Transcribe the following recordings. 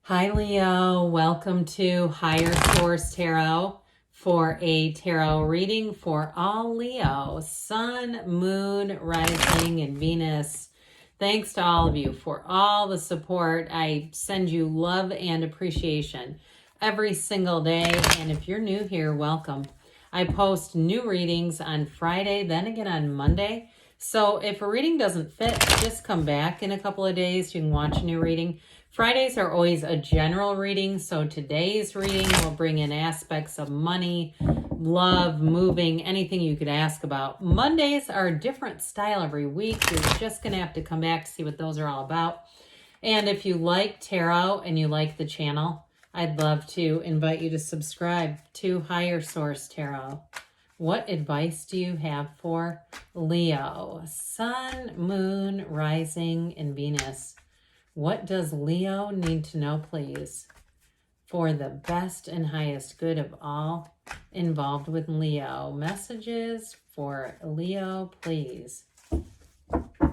Hi, Leo. Welcome to Higher Source Tarot for a tarot reading for all Leo, Sun, Moon, Rising, and Venus. Thanks to all of you for all the support. I send you love and appreciation every single day. And if you're new here, welcome. I post new readings on Friday, then again on Monday. So if a reading doesn't fit, just come back in a couple of days. You can watch a new reading. Fridays are always a general reading, so today's reading will bring in aspects of money, love, moving, anything you could ask about. Mondays are a different style every week. You're just going to have to come back to see what those are all about. And if you like tarot and you like the channel, I'd love to invite you to subscribe to Higher Source Tarot. What advice do you have for Leo? Sun, Moon, Rising, and Venus. What does Leo need to know, please, for the best and highest good of all involved with Leo? Messages for Leo, please. All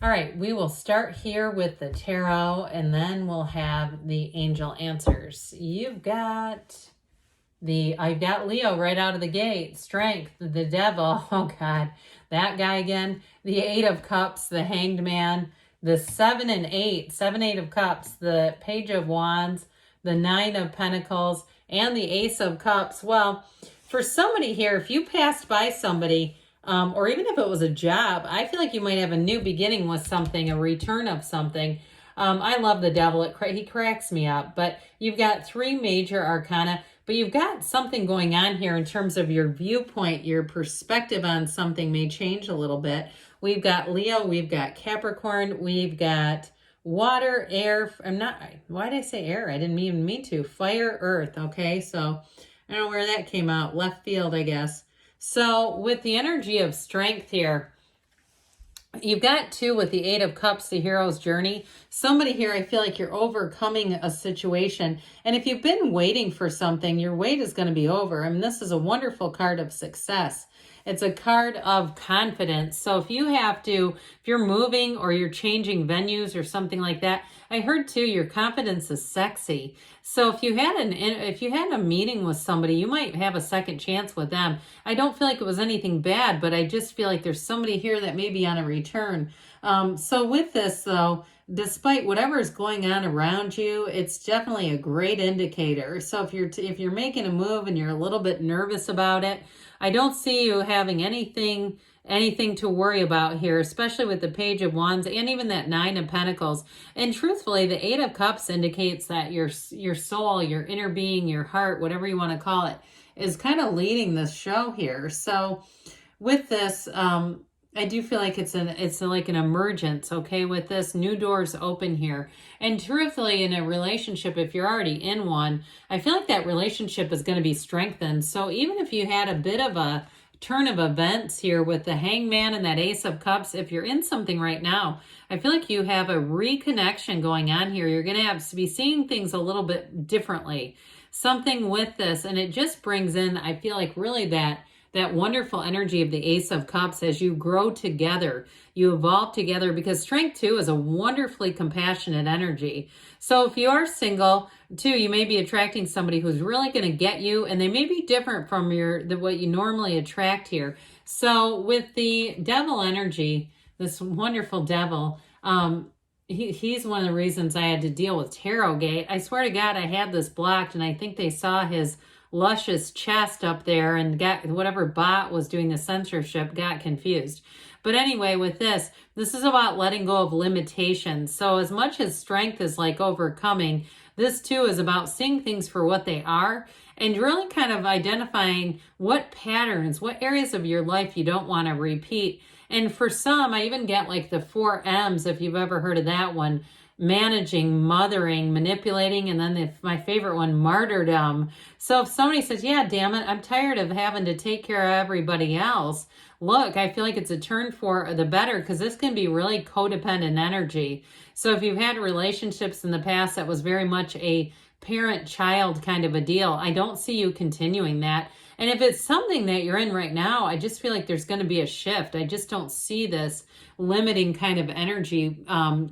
right, we will start here with the tarot, and then we'll have the angel answers. I've got Leo right out of the gate. Strength, the devil, oh God, that guy again. The Eight of Cups, the Hanged Man. The 7 and 8 of Cups, the Page of Wands, the 9 of Pentacles, and the Ace of Cups. Well, for somebody here, if you passed by somebody, or even if it was a job, I feel like you might have a new beginning with something, a return of something. I love the devil. He cracks me up. But you've got 3 major arcana, but you've got something going on here in terms of your viewpoint. Your perspective on something may change a little bit. We've got Leo, we've got Capricorn, we've got water, air. Why did I say air? I didn't even mean to. Fire, earth, okay? So I don't know where that came out. Left field, I guess. So with the energy of strength here, you've got 2 with the 8 of Cups, the hero's journey. Somebody here, I feel like you're overcoming a situation. And if you've been waiting for something, your wait is going to be over. I mean, this is a wonderful card of success. It's a card of confidence. So if you're moving or you're changing venues or something like that, I heard too, your confidence is sexy. So if you had a meeting with somebody, you might have a second chance with them. I don't feel like it was anything bad, but I just feel like there's somebody here that may be on a return. So with this though, despite whatever is going on around you, it's definitely a great indicator. So if you're making a move and you're a little bit nervous about it, I don't see you having anything to worry about here, especially with the Page of Wands and even that 9 of Pentacles. And truthfully, the 8 of Cups indicates that your soul, your inner being, your heart, whatever you want to call it, is kind of leading this show here. So with this, I do feel like it's like an emergence, okay, with this. New doors open here. And truthfully, in a relationship, if you're already in one, I feel like that relationship is going to be strengthened. So even if you had a bit of a turn of events here with the Hangman and that Ace of Cups, if you're in something right now, I feel like you have a reconnection going on here. You're going to have to be seeing things a little bit differently. Something with this, and it just brings in, I feel like, really that wonderful energy of the Ace of Cups as you grow together, you evolve together, because strength too is a wonderfully compassionate energy. So if you are single too, you may be attracting somebody who's really going to get you, and they may be different from what you normally attract here. So with the devil energy, this wonderful devil, he's one of the reasons I had to deal with Tarot Gate. I swear to God, I had this blocked, and I think they saw his luscious chest up there, and got whatever bot was doing the censorship got confused. But anyway, with this is about letting go of limitations. So as much as strength is like overcoming, this too is about seeing things for what they are and really kind of identifying what patterns, what areas of your life you don't want to repeat. And for some, I even get like the 4 M's, if you've ever heard of that one: managing, mothering, manipulating, and then my favorite one, martyrdom. So if somebody says, yeah, damn it, I'm tired of having to take care of everybody else, look, I feel like it's a turn for the better, because this can be really codependent energy. So if you've had relationships in the past that was very much a parent-child kind of a deal, I don't see you continuing that. And if it's something that you're in right now, I just feel like there's going to be a shift. I just don't see this limiting kind of energy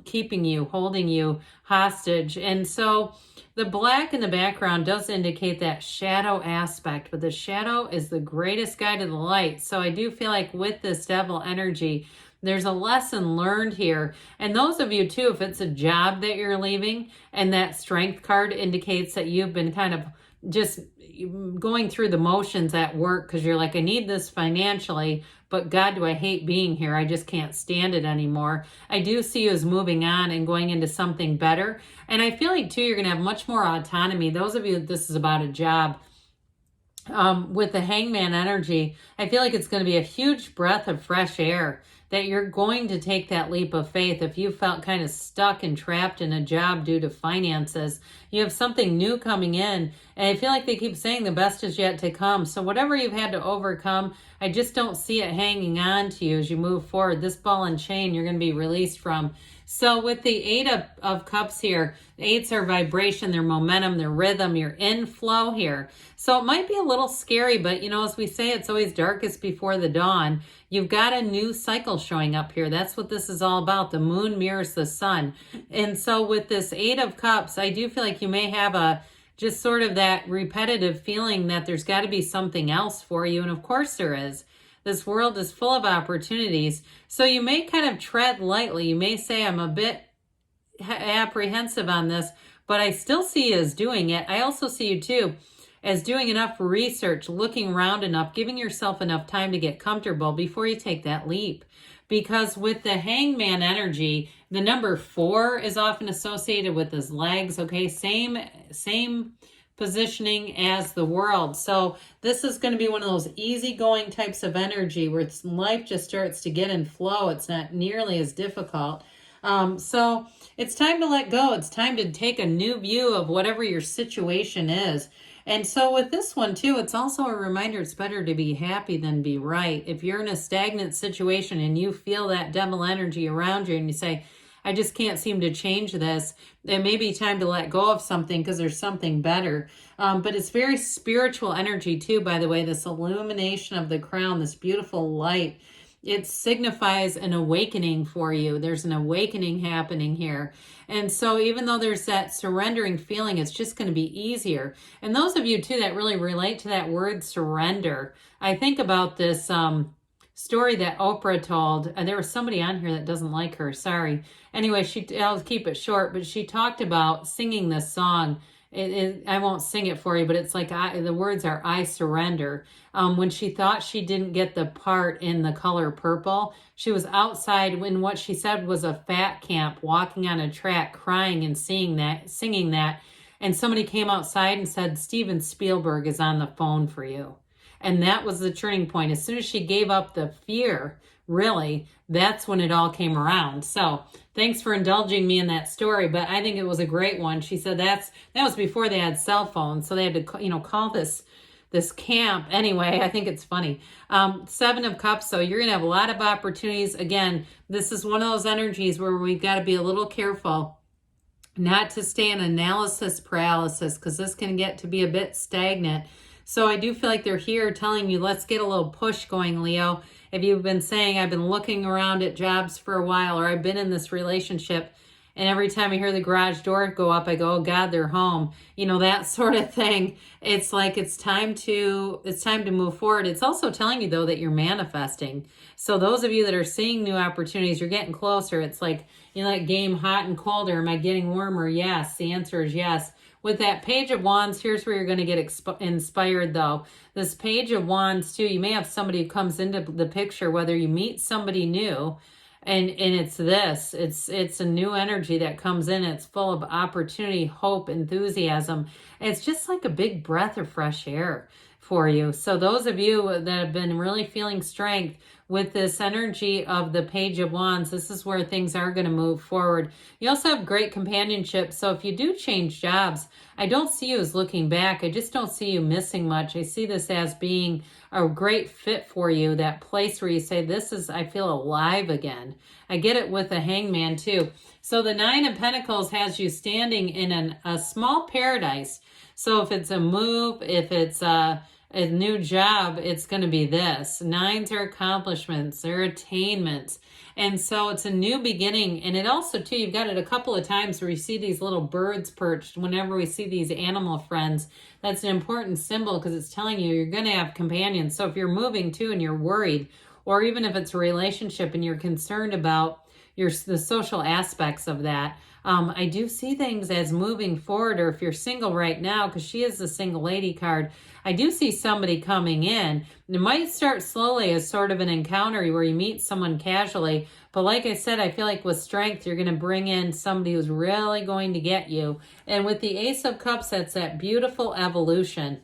keeping you, holding you hostage. And so the black in the background does indicate that shadow aspect, but the shadow is the greatest guide to the light. So I do feel like with this devil energy, there's a lesson learned here. And those of you too, if it's a job that you're leaving and that strength card indicates that you've been kind of just going through the motions at work because you're like, I need this financially, but God, do I hate being here. I just can't stand it anymore. I do see you as moving on and going into something better. And I feel like too, you're going to have much more autonomy. Those of you, this is about a job. With the hangman energy, I feel like it's going to be a huge breath of fresh air, that you're going to take that leap of faith. If you felt kind of stuck and trapped in a job due to finances, you have something new coming in. And I feel like they keep saying the best is yet to come. So whatever you've had to overcome, I just don't see it hanging on to you as you move forward. This ball and chain you're going to be released from. So with the Eight of Cups here, eights are vibration, their momentum, their rhythm, you're in flow here. So it might be a little scary, but you know, as we say, it's always darkest before the dawn. You've got a new cycle showing up here. That's what this is all about. The moon mirrors the sun. And so with this Eight of Cups, I do feel like you may have a just sort of that repetitive feeling that there's got to be something else for you. And of course there is. This world is full of opportunities. So you may kind of tread lightly. You may say, I'm a bit apprehensive on this, but I still see you as doing it. I also see you too as doing enough research, looking around enough, giving yourself enough time to get comfortable before you take that leap. Because with the hangman energy, the number 4 is often associated with his legs. Okay, same positioning as the world. So this is going to be one of those easygoing types of energy where life just starts to get in flow. It's not nearly as difficult. So it's time to let go. It's time to take a new view of whatever your situation is. And so with this one too, it's also a reminder it's better to be happy than be right. If you're in a stagnant situation and you feel that devil energy around you and you say, I just can't seem to change this, it may be time to let go of something because there's something better. But it's very spiritual energy too, by the way, this illumination of the crown, this beautiful light. It signifies an awakening for you. There's an awakening happening here. And so even though there's that surrendering feeling, it's just going to be easier. And those of you too that really relate to that word surrender, I think about this story that Oprah told. There was somebody on here that doesn't like her. Sorry. Anyway, I'll keep it short, but she talked about singing this song. I won't sing it for you, but it's like the words are, I surrender. When she thought she didn't get the part in The Color Purple, she was outside when what she said was a fat camp, walking on a track, crying and singing that. And somebody came outside and said, Steven Spielberg is on the phone for you. And that was the turning point. As soon as she gave up the fear, really, that's when it all came around. So thanks for indulging me in that story, but I think it was a great one. She said that was before they had cell phones, so they had to, call this camp. Anyway, I think it's funny. 7 of Cups, so you're going to have a lot of opportunities. Again, this is one of those energies where we've got to be a little careful not to stay in analysis paralysis, because this can get to be a bit stagnant. So I do feel like they're here telling you, let's get a little push going, Leo. If you've been saying, I've been looking around at jobs for a while, or I've been in this relationship, and every time I hear the garage door go up, I go, oh God, they're home. That sort of thing. It's like, it's time to move forward. It's also telling you though that you're manifesting. So those of you that are seeing new opportunities, you're getting closer. It's like, that game hot and colder. Am I getting warmer? Yes. The answer is yes. With that Page of Wands, here's where you're going to get inspired though. This Page of Wands too, you may have somebody who comes into the picture, whether you meet somebody new, and it's a new energy that comes in. It's full of opportunity, hope, enthusiasm. It's just like a big breath of fresh air for you. So those of you that have been really feeling strength with this energy of the Page of Wands, this is where things are going to move forward. You also have great companionship. So if you do change jobs, I don't see you as looking back. I just don't see you missing much. I see this as being a great fit for you, that place where you say, I feel alive again. I get it with the Hangman too. So the Nine of Pentacles has you standing in a small paradise. So if it's a move, if it's a new job, it's going to be this. Nines are accomplishments, they're attainments. And so it's a new beginning. And it also, too, you've got it a couple of times where you see these little birds perched. Whenever we see these animal friends, that's an important symbol because it's telling you you're going to have companions. So if you're moving, too, and you're worried, or even if it's a relationship and you're concerned about the social aspects of that, I do see things as moving forward. Or if you're single right now, because she is the single lady card, I do see somebody coming in. It might start slowly as sort of an encounter where you meet someone casually. But like I said, I feel like with strength, you're going to bring in somebody who's really going to get you. And with the Ace of Cups, that's that beautiful evolution.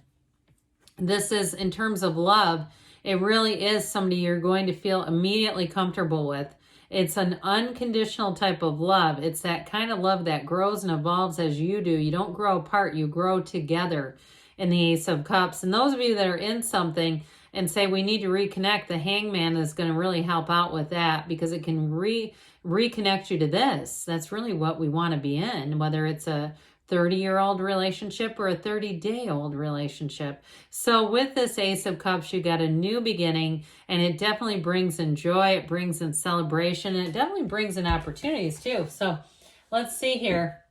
This is, in terms of love, it really is somebody you're going to feel immediately comfortable with. It's an unconditional type of love. It's that kind of love that grows and evolves as you do. You don't grow apart, you grow together in the Ace of Cups. And those of you that are in something and say we need to reconnect, the Hangman is going to really help out with that because it can reconnect you to this. That's really what we want to be in, whether it's a 30-year-old relationship or a 30-day-old relationship. So with this Ace of Cups, you got a new beginning, and it definitely brings in joy, it brings in celebration, and it definitely brings in opportunities too. So let's see here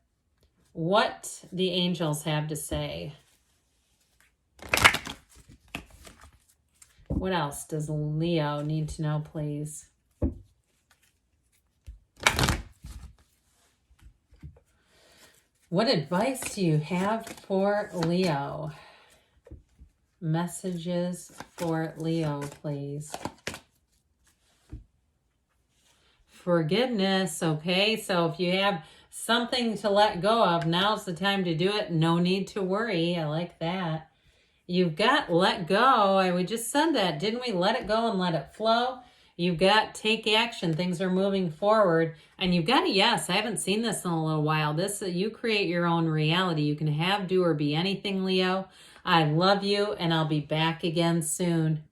what the angels have to say. What else does Leo need to know, please? What advice do you have for Leo? Messages for Leo, please. Forgiveness, okay? So if you have something to let go of, now's the time to do it. No need to worry. I like that. You've got let go. We just said that, didn't we? Let it go and let it flow. You've got take action. Things are moving forward. And you've got a yes. I haven't seen this in a little while. You create your own reality. You can have, do, or be anything, Leo. I love you, and I'll be back again soon.